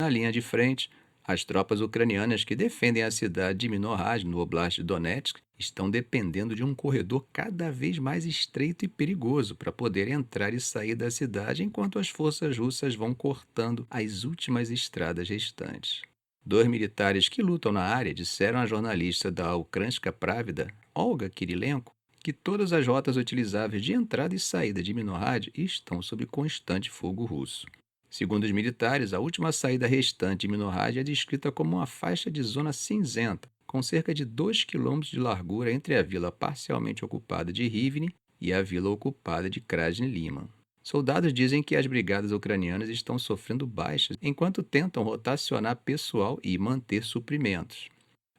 na linha de frente, as tropas ucranianas que defendem a cidade de Minohad, no Oblast de Donetsk, estão dependendo de um corredor cada vez mais estreito e perigoso para poder entrar e sair da cidade, enquanto as forças russas vão cortando as últimas estradas restantes. Dois militares que lutam na área disseram à jornalista da Ukrainska Pravda, Olga Kirilenko, que todas as rotas utilizáveis de entrada e saída de Minohad estão sob constante fogo russo. Segundo os militares, a última saída restante de Minohad é descrita como uma faixa de zona cinzenta, com cerca de 2 quilômetros de largura entre a vila parcialmente ocupada de Rivne e a vila ocupada de Krasny Liman. Soldados dizem que as brigadas ucranianas estão sofrendo baixas enquanto tentam rotacionar pessoal e manter suprimentos.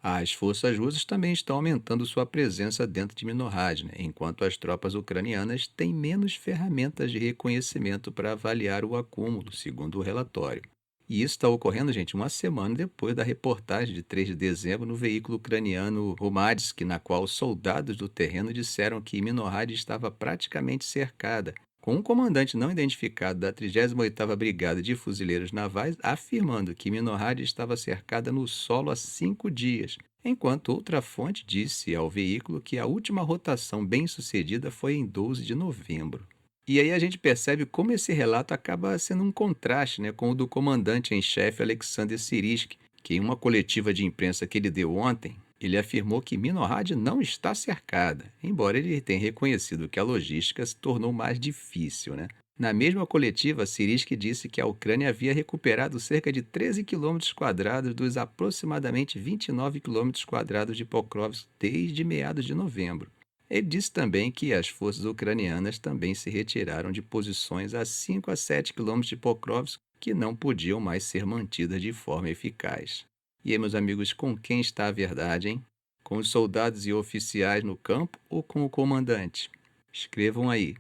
As forças russas também estão aumentando sua presença dentro de Minohad, enquanto as tropas ucranianas têm menos ferramentas de reconhecimento para avaliar o acúmulo, segundo o relatório. E isso está ocorrendo, gente, uma semana depois da reportagem de 3 de dezembro no veículo ucraniano Rumadsk, na qual soldados do terreno disseram que Minohad estava praticamente cercada, com um comandante não identificado da 38ª Brigada de Fuzileiros Navais afirmando que Minohad estava cercada no solo há 5 dias, enquanto outra fonte disse ao veículo que a última rotação bem-sucedida foi em 12 de novembro. E aí a gente percebe como esse relato acaba sendo um contraste, com o do comandante em chefe Alexander Sirski, que em uma coletiva de imprensa que ele deu ontem, ele afirmou que Minohad não está cercada, embora ele tenha reconhecido que a logística se tornou mais difícil. Na mesma coletiva, Sirski disse que a Ucrânia havia recuperado cerca de 13 km² dos aproximadamente 29 km² de Pokrovsk desde meados de novembro. Ele disse também que as forças ucranianas também se retiraram de posições a 5 a 7 quilômetros de Pokrovsk que não podiam mais ser mantidas de forma eficaz. E aí, meus amigos, com quem está a verdade, hein? Com os soldados e oficiais no campo ou com o comandante? Escrevam aí.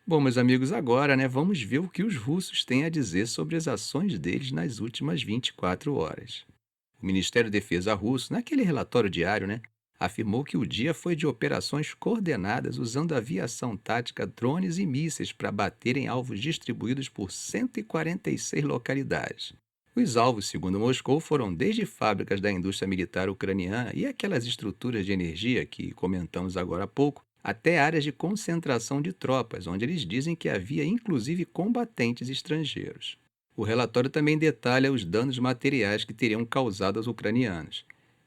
Bom, meus amigos, agora, vamos ver o que os russos têm a dizer sobre as ações deles nas últimas 24 horas. O Ministério da Defesa russo, naquele relatório diário, afirmou que o dia foi de operações coordenadas usando aviação tática, drones e mísseis para bater em alvos distribuídos por 146 localidades. Os alvos, segundo Moscou, foram desde fábricas da indústria militar ucraniana e aquelas estruturas de energia que comentamos agora há pouco, até áreas de concentração de tropas, onde eles dizem que havia inclusive combatentes estrangeiros. O relatório também detalha os danos materiais que teriam causado aos ucranianos.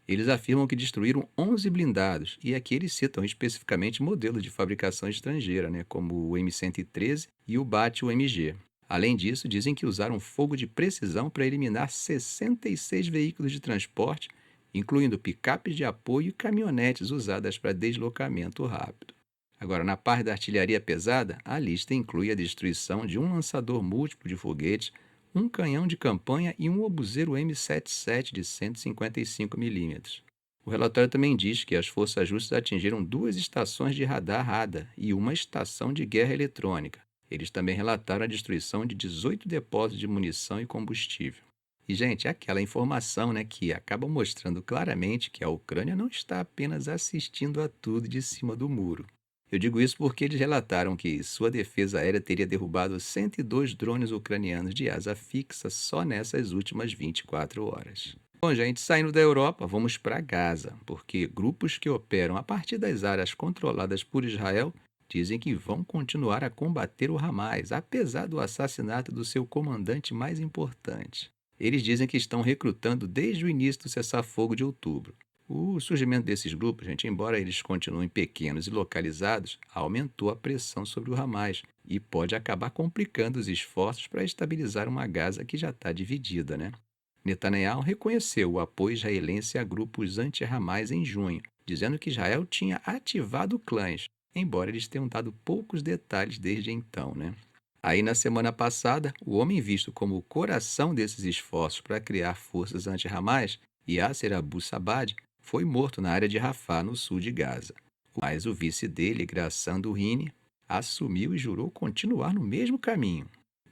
Eles afirmam que destruíram 11 blindados, e aqui eles citam especificamente modelos de fabricação estrangeira, como o M113 e o Bat-UMG. Além disso, dizem que usaram fogo de precisão para eliminar 66 veículos de transporte, incluindo picapes de apoio e caminhonetes usadas para deslocamento rápido. Agora, na parte da artilharia pesada, a lista inclui a destruição de um lançador múltiplo de foguetes, um canhão de campanha e um obuseiro M77 de 155 mm. O relatório também diz que as forças russas atingiram 2 estações de radar Rada e uma estação de guerra eletrônica. Eles também relataram a destruição de 18 depósitos de munição e combustível. E, gente, é aquela informação que acaba mostrando claramente que a Ucrânia não está apenas assistindo a tudo de cima do muro. Eu digo isso porque eles relataram que sua defesa aérea teria derrubado 102 drones ucranianos de asa fixa só nessas últimas 24 horas. Bom, gente, saindo da Europa, vamos para Gaza, porque grupos que operam a partir das áreas controladas por Israel dizem que vão continuar a combater o Hamas, apesar do assassinato do seu comandante mais importante. Eles dizem que estão recrutando desde o início do cessar-fogo de outubro. O surgimento desses grupos, gente, embora eles continuem pequenos e localizados, aumentou a pressão sobre o Hamas e pode acabar complicando os esforços para estabilizar uma Gaza que já está dividida, Netanyahu reconheceu o apoio israelense a grupos anti-Hamas em junho, dizendo que Israel tinha ativado clãs, embora eles tenham dado poucos detalhes desde então, Aí, na semana passada, o homem visto como o coração desses esforços para criar forças anti-Hamas, Yasser Abu Sabad, foi morto na área de Rafah, no sul de Gaza. Mas o vice dele, Ghassan Rini, assumiu e jurou continuar no mesmo caminho.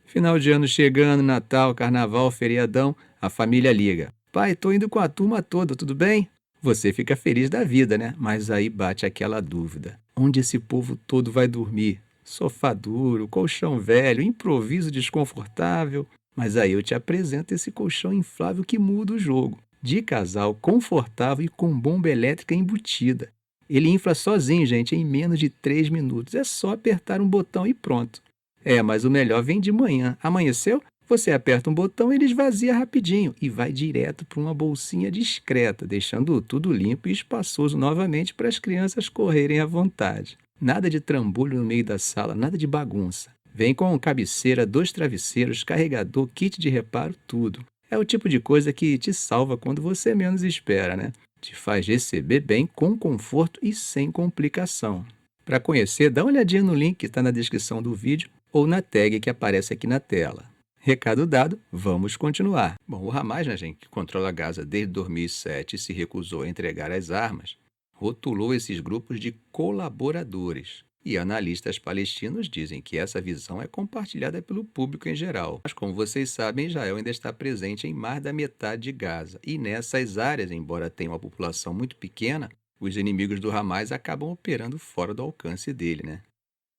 Final de ano chegando, Natal, Carnaval, feriadão, a família liga. Pai, tô indo com a turma toda, tudo bem? Você fica feliz da vida, Mas aí bate aquela dúvida. Onde esse povo todo vai dormir? Sofá duro, colchão velho, improviso desconfortável. Mas aí eu te apresento esse colchão inflável que muda o jogo. De casal, confortável e com bomba elétrica embutida. Ele infla sozinho, gente, em menos de 3 minutos. É só apertar um botão e pronto. É, mas o melhor vem de manhã. Amanheceu? Você aperta um botão e ele esvazia rapidinho e vai direto para uma bolsinha discreta, deixando tudo limpo e espaçoso novamente para as crianças correrem à vontade. Nada de trambolho no meio da sala, nada de bagunça. Vem com cabeceira, 2 travesseiros, carregador, kit de reparo, tudo. É o tipo de coisa que te salva quando você menos espera, né? Te faz receber bem com conforto e sem complicação. Para conhecer, dá uma olhadinha no link que está na descrição do vídeo ou na tag que aparece aqui na tela. Recado dado, vamos continuar. Bom, o Hamas, né, gente, que controla Gaza desde 2007 e se recusou a entregar as armas, rotulou esses grupos de colaboradores. E analistas palestinos dizem que essa visão é compartilhada pelo público em geral. Mas, como vocês sabem, Israel ainda está presente em mais da metade de Gaza. E nessas áreas, embora tenha uma população muito pequena, os inimigos do Hamas acabam operando fora do alcance dele, né?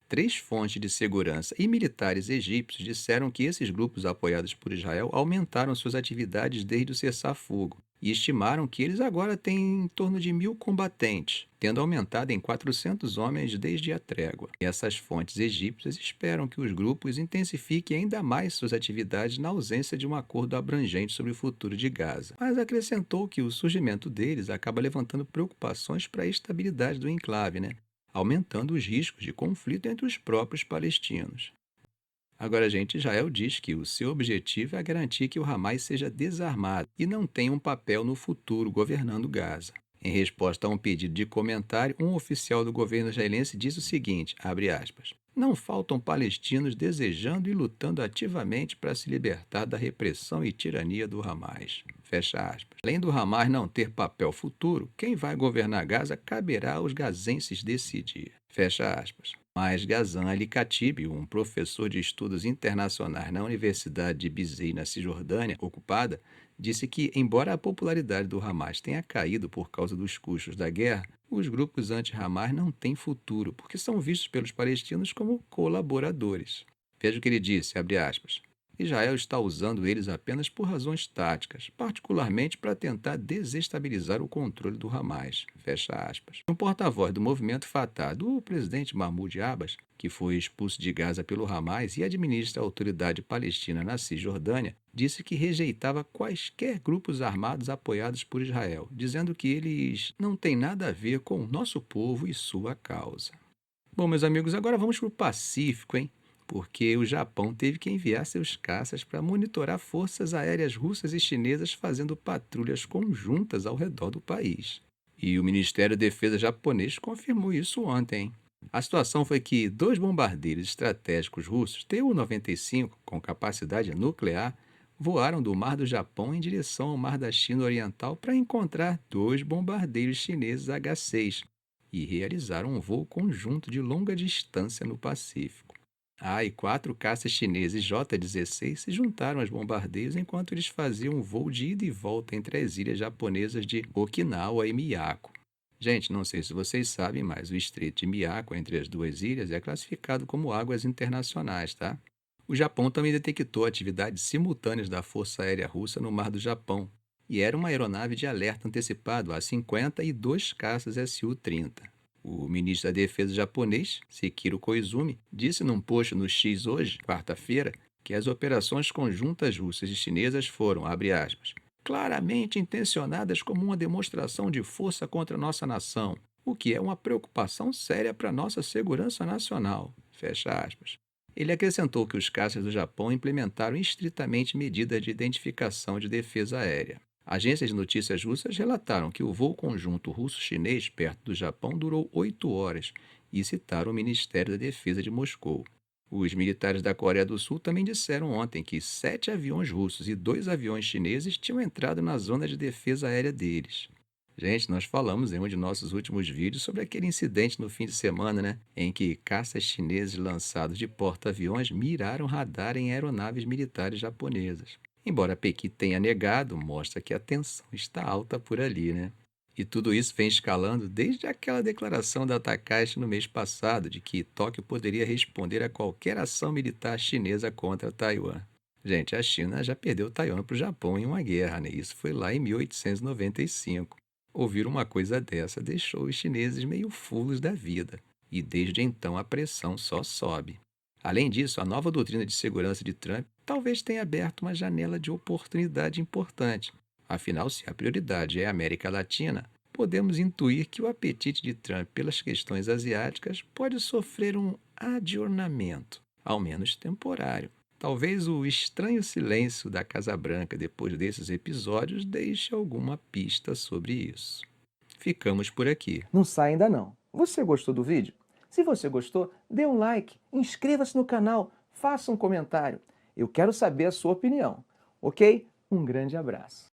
3 fontes de segurança e militares egípcios disseram que esses grupos apoiados por Israel aumentaram suas atividades desde o cessar-fogo e estimaram que eles agora têm em torno de 1.000 combatentes, tendo aumentado em 400 homens desde a trégua. E essas fontes egípcias esperam que os grupos intensifiquem ainda mais suas atividades na ausência de um acordo abrangente sobre o futuro de Gaza. Mas acrescentou que o surgimento deles acaba levantando preocupações para a estabilidade do enclave, né? Aumentando os riscos de conflito entre os próprios palestinos. Agora, gente, Israel diz que o seu objetivo é garantir que o Hamas seja desarmado e não tenha um papel no futuro governando Gaza. Em resposta a um pedido de comentário, um oficial do governo israelense disse o seguinte, abre aspas, não faltam palestinos desejando e lutando ativamente para se libertar da repressão e tirania do Hamas. Fecha aspas. Além do Hamas não ter papel futuro, quem vai governar Gaza caberá aos gazenses decidir. Fecha aspas. Mas Ghassan Ali-Khatib, um professor de estudos internacionais na Universidade de Bizei, na Cisjordânia ocupada, disse que, embora a popularidade do Hamas tenha caído por causa dos custos da guerra, os grupos anti-Hamas não têm futuro, porque são vistos pelos palestinos como colaboradores. Veja o que ele disse, abre aspas. Israel está usando eles apenas por razões táticas, particularmente para tentar desestabilizar o controle do Hamas. Fecha aspas. Um porta-voz do movimento Fatah, do presidente Mahmoud Abbas, que foi expulso de Gaza pelo Hamas e administra a autoridade palestina na Cisjordânia, disse que rejeitava quaisquer grupos armados apoiados por Israel, dizendo que eles não têm nada a ver com o nosso povo e sua causa. Bom, meus amigos, agora vamos para o Pacífico, hein? Porque o Japão teve que enviar seus caças para monitorar forças aéreas russas e chinesas fazendo patrulhas conjuntas ao redor do país. E o Ministério da Defesa japonês confirmou isso ontem, hein? A situação foi que 2 bombardeiros estratégicos russos, Tu-95, com capacidade nuclear, voaram do Mar do Japão em direção ao Mar da China Oriental para encontrar 2 bombardeiros chineses H-6 e realizaram um voo conjunto de longa distância no Pacífico. E 4 caças chineses J-16 se juntaram aos bombardeiros enquanto eles faziam um voo de ida e volta entre as ilhas japonesas de Okinawa e Miyako. Gente, não sei se vocês sabem, mas o Estreito de Miyako entre as duas ilhas é classificado como águas internacionais, tá? O Japão também detectou atividades simultâneas da Força Aérea Russa no Mar do Japão, e era uma aeronave de alerta antecipado A-50 e 2 caças Su-30. O ministro da Defesa japonês, Sekiro Koizumi, disse num post no X hoje, quarta-feira, que as operações conjuntas russas e chinesas foram, abre aspas, claramente intencionadas como uma demonstração de força contra nossa nação, o que é uma preocupação séria para nossa segurança nacional, fecha aspas. Ele acrescentou que os caças do Japão implementaram estritamente medidas de identificação de defesa aérea. Agências de notícias russas relataram que o voo conjunto russo-chinês perto do Japão durou 8 horas e citaram o Ministério da Defesa de Moscou. Os militares da Coreia do Sul também disseram ontem que 7 aviões russos e 2 aviões chineses tinham entrado na zona de defesa aérea deles. Gente, nós falamos em um de nossos últimos vídeos sobre aquele incidente no fim de semana, né? Em que caças chineses lançados de porta-aviões miraram radar em aeronaves militares japonesas. Embora Pequim tenha negado, mostra que a tensão está alta por ali, né? E tudo isso vem escalando desde aquela declaração da Takashi no mês passado de que Tóquio poderia responder a qualquer ação militar chinesa contra Taiwan. Gente, a China já perdeu Taiwan para o Japão em uma guerra, né? Isso foi lá em 1895. Ouvir uma coisa dessa deixou os chineses meio fulos da vida, e desde então a pressão só sobe. Além disso, a nova doutrina de segurança de Trump talvez tenha aberto uma janela de oportunidade importante. Afinal, se a prioridade é a América Latina, podemos intuir que o apetite de Trump pelas questões asiáticas pode sofrer um adornamento, ao menos temporário. Talvez o estranho silêncio da Casa Branca depois desses episódios deixe alguma pista sobre isso. Ficamos por aqui. Não sai ainda não. Você gostou do vídeo? Se você gostou, dê um like, inscreva-se no canal, faça um comentário. Eu quero saber a sua opinião, ok? Um grande abraço.